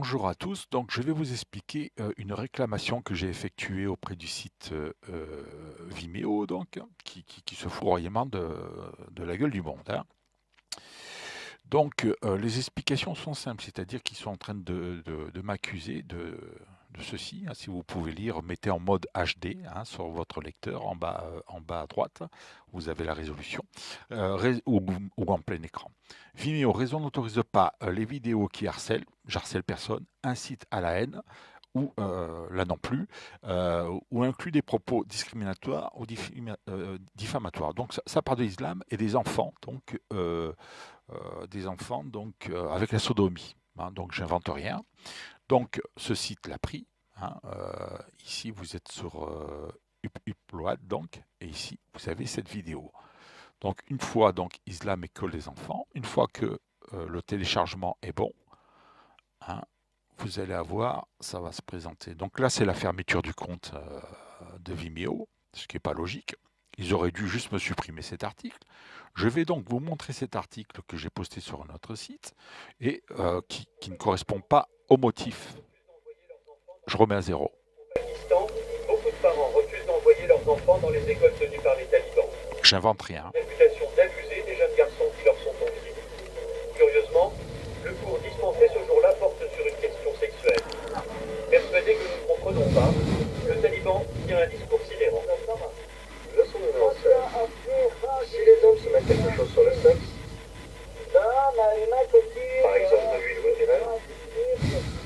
Bonjour à tous, donc je vais vous expliquer une réclamation que j'ai effectuée auprès du site Vimeo, donc, qui se fout royalement de la gueule du monde, hein. Donc les explications sont simples, c'est-à-dire qu'ils sont en train de m'accuser de ceci, hein. Si vous pouvez lire, mettez en mode HD, hein, sur votre lecteur en bas à droite, vous avez la résolution, ou en plein écran. Vimeo, raison n'autorise pas les vidéos qui harcèlent, j'harcèle personne, incitent à la haine, ou là non plus, ou inclut des propos discriminatoires ou diffamatoires. Donc ça part de l'islam et des enfants avec la sodomie, hein. Donc j'invente rien. Donc ce site l'a pris, hein. Ici vous êtes sur Upload, donc, et ici vous avez cette vidéo. Donc une fois donc Islam école des enfants, une fois que le téléchargement est bon, hein, vous allez avoir, ça va se présenter. Donc là c'est la fermeture du compte de Vimeo, ce qui n'est pas logique. Ils auraient dû juste me supprimer cet article. Je vais donc vous montrer cet article que j'ai posté sur notre site et qui ne correspond pas au motif. Je remets à zéro. Pakistan, beaucoup de parents refusent d'envoyer leurs enfants dans les écoles tenues par les talibans. J'invente rien. Réputation d'abuser des jeunes garçons qui leur sont confiés. Curieusement, le cours dispensé ce jour-là porte sur une question sexuelle. Persuadé que nous ne comprenons pas, le taliban tient un discours sidérant. Leçon universelle. Si les hommes se mettent quelque chose sur le sexe, par exemple de l'huile ou des lèvres,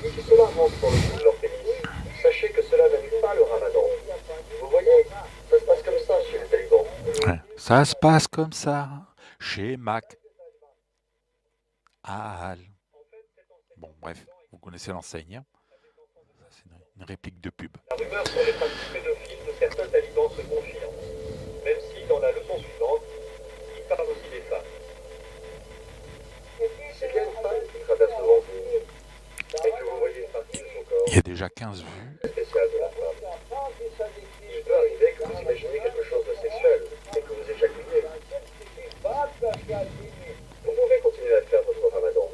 si cela rentre dans le bout de leur pénis, sachez que cela n'annule pas le ramadan. Vous voyez, ça se passe comme ça chez les talibans. Ouais. Ça se passe comme ça chez Mac. Al. Bon, bref, vous connaissez l'enseigne, hein. C'est une réplique de pub. La rumeur sur les pratiques pédophiles de certains talibans se confirme, même si dans la leçon suivante, il parle aussi des femmes. S'il y a une femme qui traverse devant vous et que vous voyez une partie de son corps Il y a déjà 15 vues. spéciale de la femme, il peut arriver que vous imaginez quelque chose de sexuel et que vous éjaculez. Vous pouvez continuer à faire votre ramadan.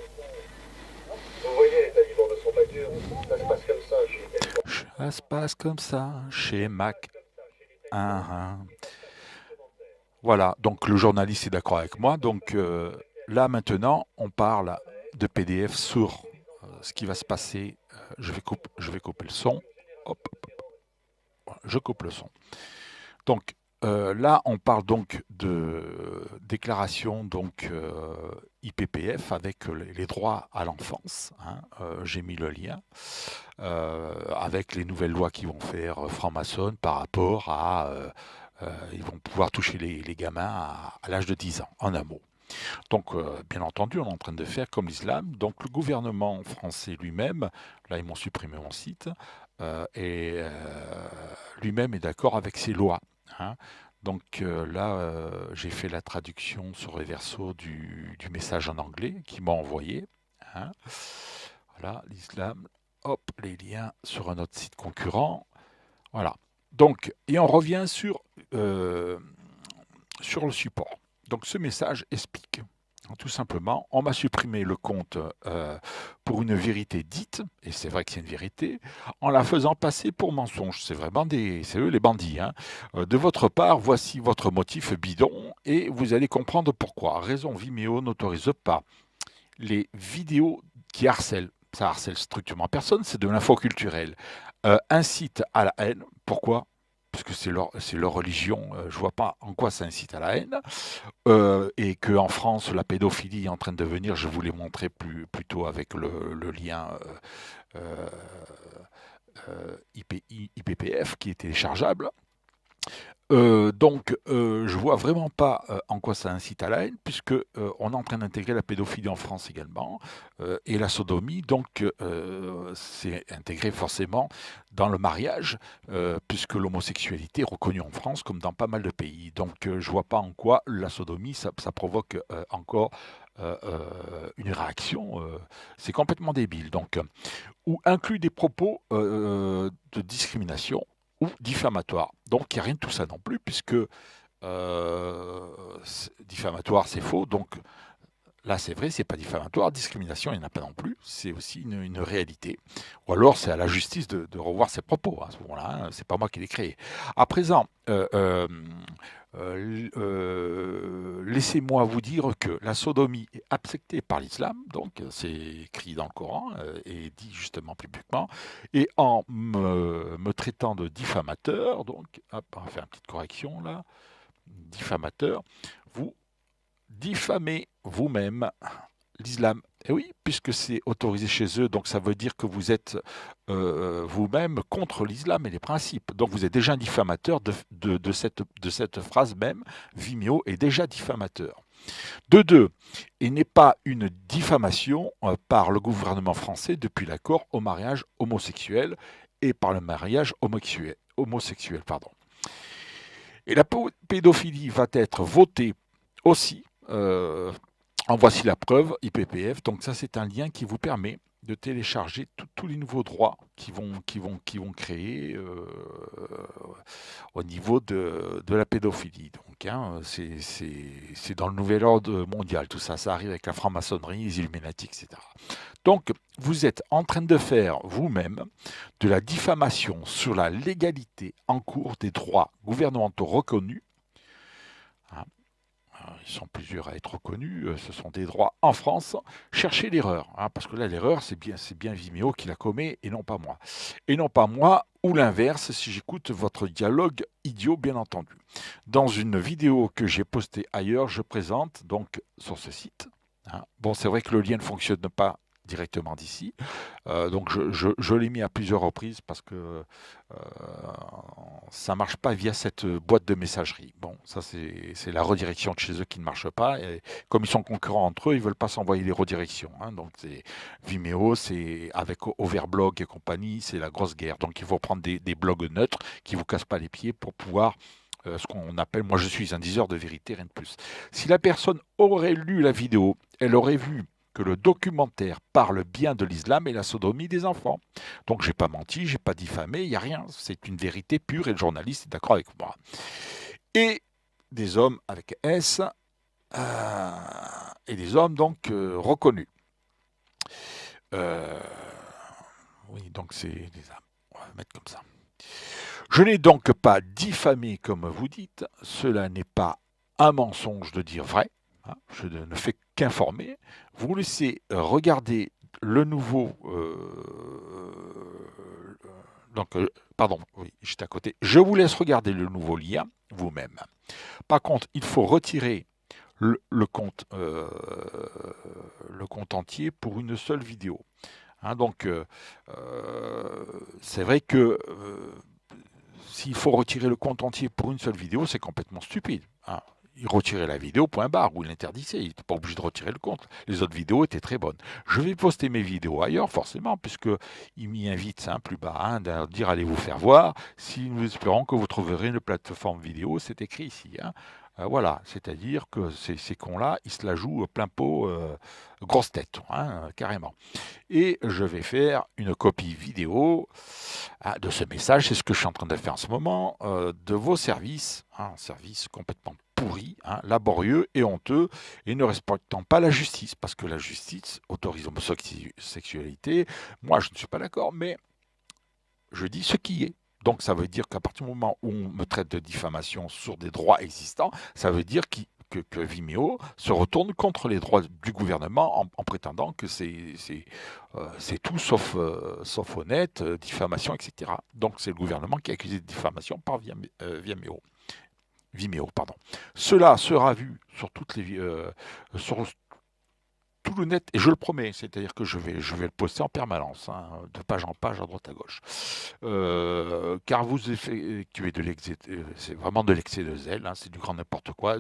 Vous voyez, les talibans ne sont pas durs. Ça se passe comme ça chez les talibans. Ça se passe comme ça chez Mac. Voilà, donc le journaliste est d'accord avec moi. Donc là maintenant, on parle de PDF sur ce qui va se passer. Je vais couper le son. Hop, hop, hop. Voilà, je coupe le son. Donc là, on parle donc de déclaration IPPF avec les droits à l'enfance, hein. J'ai mis le lien avec les nouvelles lois qui vont faire franc-maçon par rapport à ils vont pouvoir toucher les gamins à l'âge de 10 ans, en un mot. Donc, bien entendu, on est en train de faire comme l'islam. Donc, le gouvernement français lui-même, là, ils m'ont supprimé mon site, et lui-même est d'accord avec ces lois, hein. Donc là, j'ai fait la traduction sur les versos du message en anglais qu'ils m'ont envoyé, hein. Voilà, l'islam, hop, les liens sur un autre site concurrent. Voilà. Donc, et on revient sur le support. Donc ce message explique, tout simplement, on m'a supprimé le compte pour une vérité dite, et c'est vrai que c'est une vérité, en la faisant passer pour mensonge. C'est eux les bandits, hein. De votre part, voici votre motif bidon, et vous allez comprendre pourquoi. Raison Vimeo n'autorise pas les vidéos qui harcèlent. Ça harcèle strictement personne, c'est de l'info culturelle. Incite à la haine. Pourquoi? Parce que c'est leur religion, je vois pas en quoi ça incite à la haine, et qu'en France, la pédophilie est en train de devenir, je vous l'ai montré plus tôt avec le lien euh, IPPF qui est téléchargeable. Je vois vraiment pas en quoi ça incite à la haine, puisque on est en train d'intégrer la pédophilie en France également, et la sodomie, donc c'est intégré forcément dans le mariage, puisque l'homosexualité est reconnue en France comme dans pas mal de pays. Donc je vois pas en quoi la sodomie ça provoque encore une réaction. C'est complètement débile. Donc, ou inclut des propos de discrimination ou diffamatoire. Donc il n'y a rien de tout ça non plus, puisque diffamatoire c'est faux, donc Là, c'est vrai, c'est pas diffamatoire. Discrimination, il n'y en a pas non plus. C'est aussi une réalité. Ou alors, c'est à la justice de revoir ses propos. À ce moment-là, hein. C'est pas moi qui l'ai créé. À présent, laissez-moi vous dire que la sodomie est acceptée par l'islam, donc c'est écrit dans le Coran et dit justement publiquement, et en me traitant de diffamateur, donc, hop, on va faire une petite correction là, diffamateur, vous diffamez vous-même l'islam. Et oui, puisque c'est autorisé chez eux, donc ça veut dire que vous êtes vous-même contre l'islam et les principes. Donc vous êtes déjà un diffamateur de cette phrase même. Vimeo est déjà diffamateur. De deux, il n'est pas une diffamation par le gouvernement français depuis l'accord au mariage homosexuel et par le mariage homosexuel. Pardon. Et la pédophilie va être votée aussi. En voici la preuve, IPPF. Donc ça, c'est un lien qui vous permet de télécharger tous les nouveaux droits qui vont créer au niveau de la pédophilie. Donc, hein, c'est dans le nouvel ordre mondial. Tout ça, ça arrive avec la franc-maçonnerie, les Illuminati, etc. Donc, vous êtes en train de faire vous-même de la diffamation sur la légalité en cours des droits gouvernementaux reconnus. Hein, ils sont plusieurs à être reconnus, ce sont des droits en France. Cherchez l'erreur, hein, parce que là, l'erreur, c'est bien Vimeo qui la commet et non pas moi. Et non pas moi, ou l'inverse, si j'écoute votre dialogue idiot, bien entendu. Dans une vidéo que j'ai postée ailleurs, je présente donc sur ce site. Hein. Bon, c'est vrai que le lien ne fonctionne pas directement d'ici. Donc je l'ai mis à plusieurs reprises parce que ça ne marche pas via cette boîte de messagerie. Bon, ça c'est la redirection de chez eux qui ne marche pas. Et comme ils sont concurrents entre eux, ils ne veulent pas s'envoyer les redirections. Hein. Donc c'est Vimeo, c'est avec Overblog et compagnie, c'est la grosse guerre. Donc il faut prendre des blogs neutres qui ne vous cassent pas les pieds pour pouvoir ce qu'on appelle, moi je suis un diseur de vérité, rien de plus. Si la personne aurait lu la vidéo, elle aurait vu que le documentaire parle bien de l'islam et la sodomie des enfants. Donc j'ai pas menti, j'ai pas diffamé, il n'y a rien. C'est une vérité pure et le journaliste est d'accord avec moi. Et des hommes avec S et des hommes donc reconnus. Oui, donc c'est des âmes. On va mettre comme ça. Je n'ai donc pas diffamé comme vous dites. Cela n'est pas un mensonge de dire vrai. Hein, je ne fais qu'informer. Vous laissez regarder le nouveau. Pardon, oui, j'étais à côté. Je vous laisse regarder le nouveau lien vous-même. Par contre, il faut retirer le compte entier pour une seule vidéo. Hein, donc, c'est vrai que s'il faut retirer le compte entier pour une seule vidéo, c'est complètement stupide. Hein. Il retirait la vidéo, point barre, ou il l'interdisait. Il n'était pas obligé de retirer le compte. Les autres vidéos étaient très bonnes. Je vais poster mes vidéos ailleurs, forcément, puisqu'il m'y invite plus bas, hein, à dire allez vous faire voir. Si nous espérons que vous trouverez une plateforme vidéo, c'est écrit ici. Hein. Voilà, c'est-à-dire que ces cons-là, ils se la jouent plein pot, grosse tête, hein, carrément. Et je vais faire une copie vidéo de ce message, c'est ce que je suis en train de faire en ce moment, de vos services, un service complètement pourri, hein, laborieux et honteux, et ne respectant pas la justice, parce que la justice autorise l'homosexualité. Moi, je ne suis pas d'accord, mais je dis ce qui est. Donc ça veut dire qu'à partir du moment où on me traite de diffamation sur des droits existants, ça veut dire que Vimeo se retourne contre les droits du gouvernement en prétendant que c'est tout sauf honnête, diffamation, etc. Donc c'est le gouvernement qui est accusé de diffamation par Vimeo. Pardon. Cela sera vu sur toutes les sur tout le net, et je le promets, c'est-à-dire que je vais le poster en permanence, hein, de page en page, à droite à gauche. Car vous effectuez c'est vraiment de l'excès de zèle, hein, c'est du grand n'importe quoi.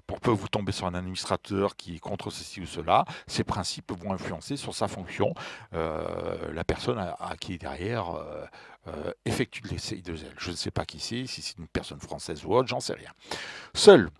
Pour peu vous tombez sur un administrateur qui est contre ceci ou cela, ses principes vont influencer sur sa fonction. La personne à qui est derrière effectue de l'excès de zèle. Je ne sais pas qui c'est, si c'est une personne française ou autre, j'en sais rien. Seul,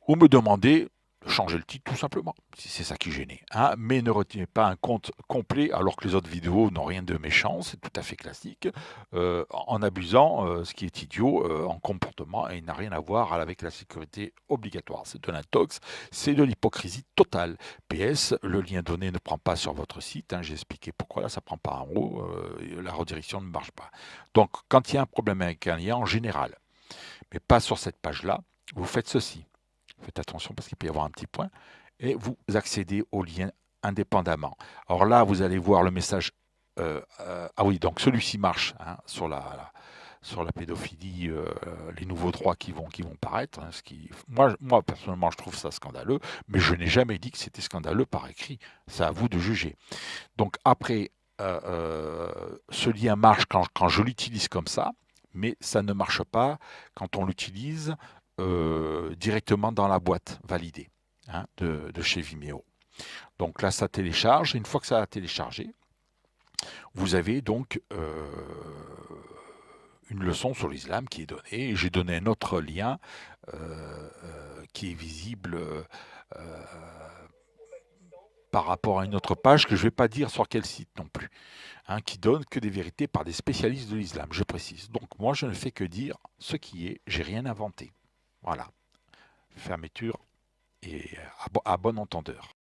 vous me demandez Changez le titre tout simplement, si c'est ça qui gênait. Hein. Mais ne retenez pas un compte complet alors que les autres vidéos n'ont rien de méchant, c'est tout à fait classique, en abusant, ce qui est idiot en comportement et n'a rien à voir avec la sécurité obligatoire. C'est de l'intox, c'est de l'hypocrisie totale. PS, le lien donné ne prend pas sur votre site, hein, j'ai expliqué pourquoi là ça prend pas en haut, la redirection ne marche pas. Donc quand il y a un problème avec un lien en général, mais pas sur cette page-là, vous faites ceci. Faites attention parce qu'il peut y avoir un petit point. Et vous accédez au lien indépendamment. Alors là, vous allez voir le message. Ah oui, donc celui-ci marche hein, sur la pédophilie, les nouveaux droits qui vont paraître. Hein, moi, personnellement, je trouve ça scandaleux, mais je n'ai jamais dit que c'était scandaleux par écrit. C'est à vous de juger. Donc après, ce lien marche quand je l'utilise comme ça, mais ça ne marche pas quand on l'utilise directement dans la boîte validée hein, de chez Vimeo. Donc là, ça télécharge. Une fois que ça a téléchargé, vous avez donc une leçon sur l'islam qui est donnée. J'ai donné un autre lien qui est visible par rapport à une autre page que je ne vais pas dire sur quel site non plus, hein, qui donne que des vérités par des spécialistes de l'islam, je précise. Donc moi, je ne fais que dire ce qui est, j'ai rien inventé. Voilà. Fermeture et à bon entendeur.